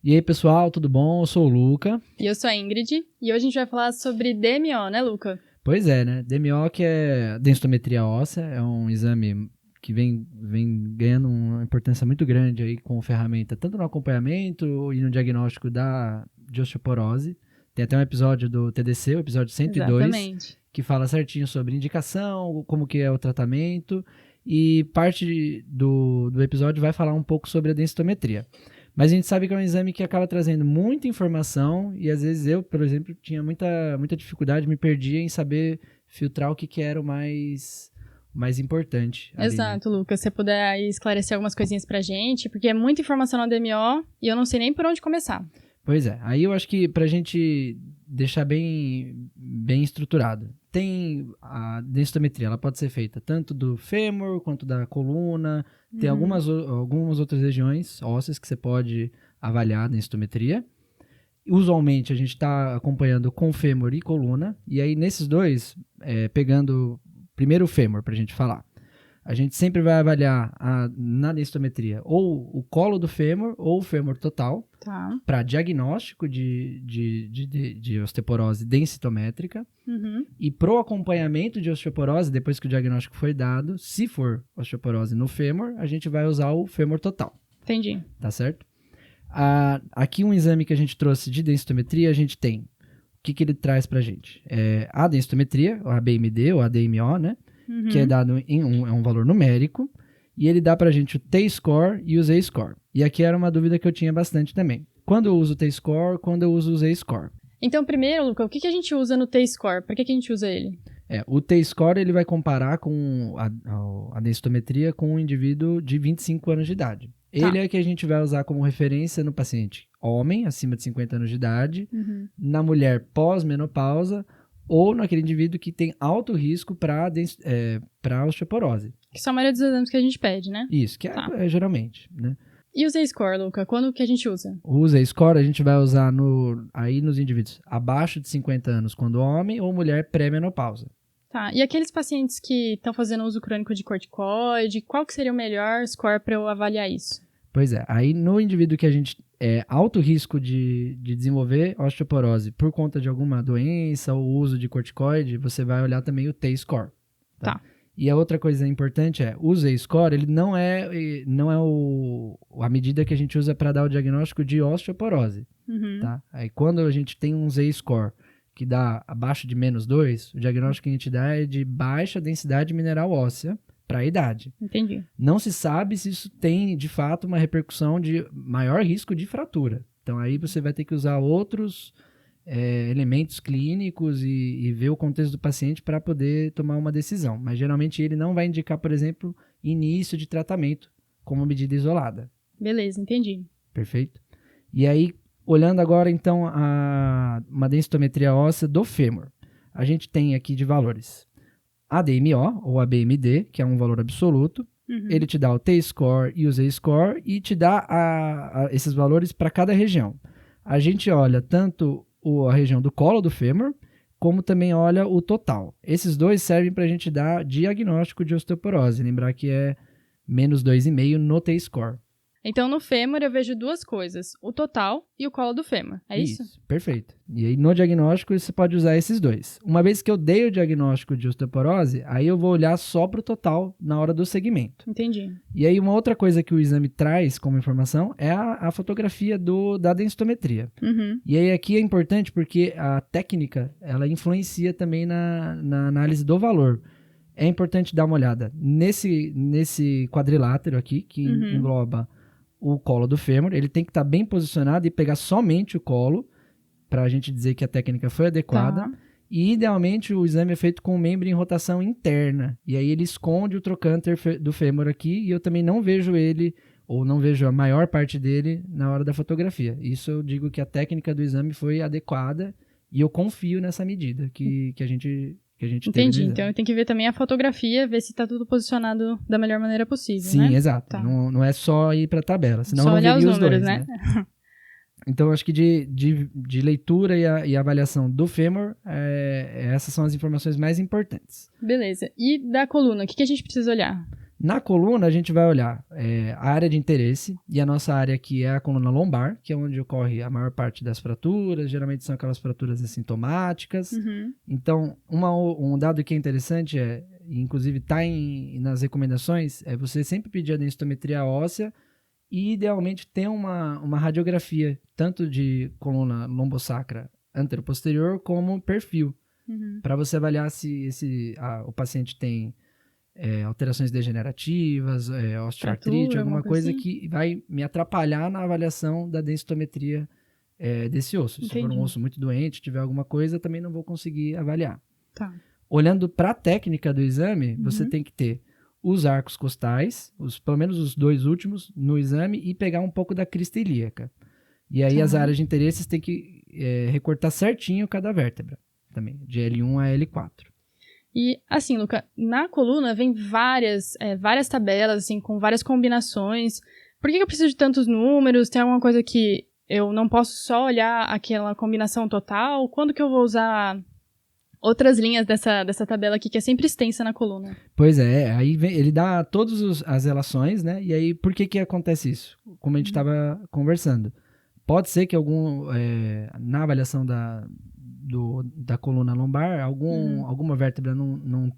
E aí, pessoal, tudo bom? Eu sou o Luca. E eu sou a Ingrid. E hoje a gente vai falar sobre DMO, né, Luca? Pois é, né? DMO, que é densitometria óssea, é um exame que vem ganhando uma importância muito grande aí com ferramenta, tanto no acompanhamento e no diagnóstico de osteoporose. Tem até um episódio do TDC, o episódio 102, Exatamente. que fala certinho sobre indicação, como que é o tratamento, e parte do episódio vai falar um pouco sobre a densitometria. Mas a gente sabe que é um exame que acaba trazendo muita informação e às vezes eu, por exemplo, tinha muita dificuldade, me perdia em saber filtrar o que era o mais importante. Exato, ali, né? Lucas. Se você puder aí esclarecer algumas coisinhas pra gente, porque é muita informação na DMO e eu não sei nem por onde começar. Pois é. Aí eu acho que pra gente deixar bem estruturado, tem a densitometria, ela pode ser feita tanto do fêmur quanto da coluna. Tem algumas outras regiões ósseas que você pode avaliar a densitometria. Usualmente a gente está acompanhando com fêmur e coluna. E aí nesses dois, pegando primeiro o fêmur para a gente falar. A gente sempre vai avaliar na densitometria ou o colo do fêmur ou o fêmur total, tá, para diagnóstico de osteoporose densitométrica. E pro acompanhamento de osteoporose, depois que o diagnóstico foi dado, se for osteoporose no fêmur, a gente vai usar o fêmur total. Entendi. Tá certo? Aqui um exame que a gente trouxe de densitometria, a gente tem. O que ele traz pra gente? A densitometria, a BMD ou a DMO, né? Que é dado é um valor numérico, e ele dá pra gente o T-score e o Z-score. E aqui era uma dúvida que eu tinha bastante também. Quando eu uso o T-score, quando eu uso o Z-score? Então, primeiro, Luca, o que a gente usa no T-score? Por que a gente usa ele? O T-score ele vai comparar com a densitometria com um indivíduo de 25 anos de idade. Ele é que a gente vai usar como referência no paciente homem, acima de 50 anos de idade, na mulher pós-menopausa, ou naquele indivíduo que tem alto risco para osteoporose. Que são a maioria dos exames que a gente pede, né? Isso, que é geralmente, né? E o Z-score, Luca? Quando que a gente usa? O Z-score a gente vai usar aí nos indivíduos abaixo de 50 anos, quando homem ou mulher pré-menopausa. Tá, e aqueles pacientes que estão fazendo uso crônico de corticoide, qual que seria o melhor score para eu avaliar isso? Pois é, aí no indivíduo que a gente alto risco de desenvolver osteoporose por conta de alguma doença ou uso de corticoide, você vai olhar também o T-score. Tá. E a outra coisa importante o Z-score, ele não é a medida que a gente usa para dar o diagnóstico de osteoporose. Tá? Aí quando a gente tem um Z-score que dá abaixo de -2, o diagnóstico que a gente dá é de baixa densidade mineral óssea para a idade. Entendi. Não se sabe se isso tem, de fato, uma repercussão de maior risco de fratura. Então, aí você vai ter que usar outros elementos clínicos e ver o contexto do paciente para poder tomar uma decisão. Mas, geralmente, ele não vai indicar, por exemplo, início de tratamento como medida isolada. Beleza, entendi. Perfeito? E aí, olhando agora, então, uma densitometria óssea do fêmur. A gente tem aqui de valores a DMO, ou a BMD, que é um valor absoluto. Ele te dá o T-score e o Z-score e te dá esses valores para cada região. A gente olha tanto a região do colo do fêmur, como também olha o total. Esses dois servem para a gente dar diagnóstico de osteoporose. Lembrar que é -2,5 no T-score. Então, no fêmur eu vejo duas coisas, o total e o colo do fêmur, é isso? Isso, perfeito. E aí no diagnóstico você pode usar esses dois. Uma vez que eu dei o diagnóstico de osteoporose, aí eu vou olhar só para o total na hora do segmento. Entendi. E aí uma outra coisa que o exame traz como informação é a fotografia da densitometria. E aí aqui é importante porque a técnica, ela influencia também na análise do valor. É importante dar uma olhada nesse quadrilátero aqui, que engloba o colo do fêmur. Ele tem que estar bem posicionado e pegar somente o colo, para a gente dizer que a técnica foi adequada. E, idealmente, o exame é feito com o membro em rotação interna. E aí ele esconde o trocânter do fêmur aqui, e eu também não vejo ele, ou não vejo a maior parte dele na hora da fotografia. Isso eu digo que a técnica do exame foi adequada, e eu confio nessa medida que a gente Entendi, então eu tenho que ver também a fotografia, ver se está tudo posicionado da melhor maneira possível, Sim, né? Sim, exato. Tá. Não é só ir para a tabela, senão só não olhar veria os números, dois, né? Então, acho que de leitura e avaliação do fêmur, essas são as informações mais importantes. Beleza. E da coluna, o que a gente precisa olhar? Na coluna, a gente vai olhar a área de interesse, e a nossa área aqui é a coluna lombar, que é onde ocorre a maior parte das fraturas, geralmente são aquelas fraturas assintomáticas. Então, um dado que é interessante, inclusive está nas recomendações, é você sempre pedir a densitometria óssea e, idealmente, ter uma radiografia, tanto de coluna lombosacra anteroposterior como perfil, para você avaliar se o paciente tem alterações degenerativas, osteoartrite, alguma coisa assim, que vai me atrapalhar na avaliação da densitometria desse osso. Entendi. Se for um osso muito doente, tiver alguma coisa, também não vou conseguir avaliar. Tá. Olhando para a técnica do exame, você tem que ter os arcos costais, pelo menos os 2 últimos, no exame, e pegar um pouco da crista ilíaca. E aí as áreas de interesse tem que recortar certinho cada vértebra, também, de L1 a L4. E, assim, Luca, na coluna vem várias tabelas, assim, com várias combinações. Por que eu preciso de tantos números? Tem alguma coisa que eu não posso só olhar aquela combinação total? Quando que eu vou usar outras linhas dessa tabela aqui, que é sempre extensa na coluna? Pois é, aí ele dá todas as relações, né? E aí, por que acontece isso? Como a gente estava conversando. Pode ser que na avaliação da coluna lombar, alguma vértebra não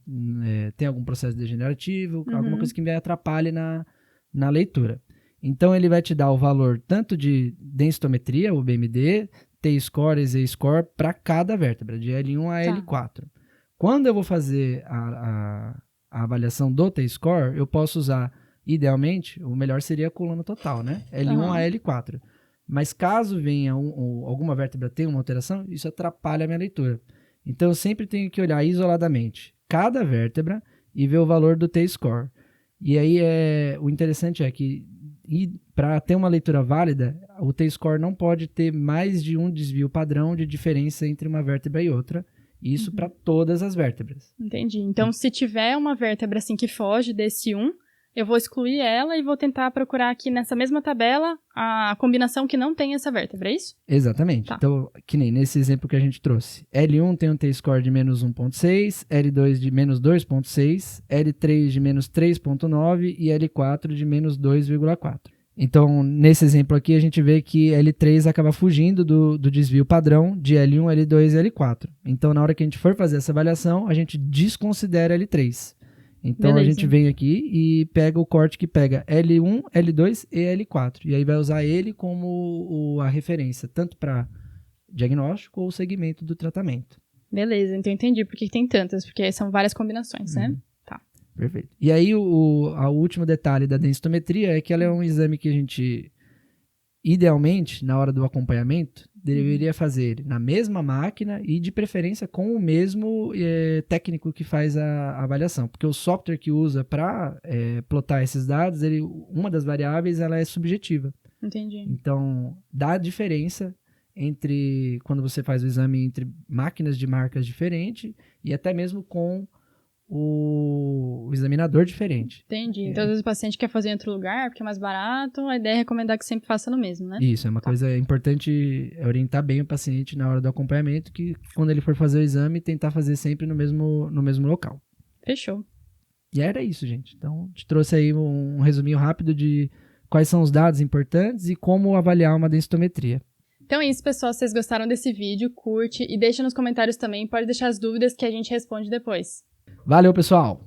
tem algum processo degenerativo, alguma coisa que me atrapalhe na leitura. Então, ele vai te dar o valor tanto de densitometria, o BMD, T-score e Z-score, para cada vértebra, de L1 a L4. Quando eu vou fazer a avaliação do T-score, eu posso usar, idealmente, o melhor seria a coluna total, né? L1 a L4. Mas caso venha alguma vértebra tenha uma alteração, isso atrapalha a minha leitura. Então, eu sempre tenho que olhar isoladamente cada vértebra e ver o valor do T-score. E aí, o interessante é que, para ter uma leitura válida, o T-score não pode ter mais de um desvio padrão de diferença entre uma vértebra e outra. Isso para todas as vértebras. Entendi. Então, se tiver uma vértebra assim que foge desse 1, eu vou excluir ela e vou tentar procurar aqui nessa mesma tabela a combinação que não tem essa vértebra, é isso? Exatamente. Tá. Então, que nem nesse exemplo que a gente trouxe. L1 tem um T-score de menos 1.6, L2 de menos 2.6, L3 de menos 3.9 e L4 de menos 2,4. Então, nesse exemplo aqui, a gente vê que L3 acaba fugindo do desvio padrão de L1, L2 e L4. Então, na hora que a gente for fazer essa avaliação, a gente desconsidera L3. Então, beleza. A gente vem aqui e pega o corte que pega L1, L2 e L4. E aí vai usar ele como a referência, tanto para diagnóstico ou segmento do tratamento. Beleza, então entendi por que tem tantas, porque são várias combinações, né? Tá. Perfeito. E aí, o último detalhe da densitometria é que ela é um exame que a gente, idealmente, na hora do acompanhamento, deveria fazer na mesma máquina e, de preferência, com o mesmo técnico que faz a avaliação. Porque o software que usa para plotar esses dados, uma das variáveis ela é subjetiva. Entendi. Então, dá diferença entre quando você faz o exame entre máquinas de marcas diferentes e até mesmo com o examinador diferente. Entendi. Então, às vezes o paciente quer fazer em outro lugar porque é mais barato, a ideia é recomendar que sempre faça no mesmo, né? Isso, é uma coisa importante orientar bem o paciente na hora do acompanhamento, que quando ele for fazer o exame, tentar fazer sempre no mesmo local. Fechou. E era isso, gente. Então, te trouxe aí um resuminho rápido de quais são os dados importantes e como avaliar uma densitometria. Então é isso, pessoal. Se vocês gostaram desse vídeo, curte e deixa nos comentários também. Pode deixar as dúvidas que a gente responde depois. Valeu, pessoal!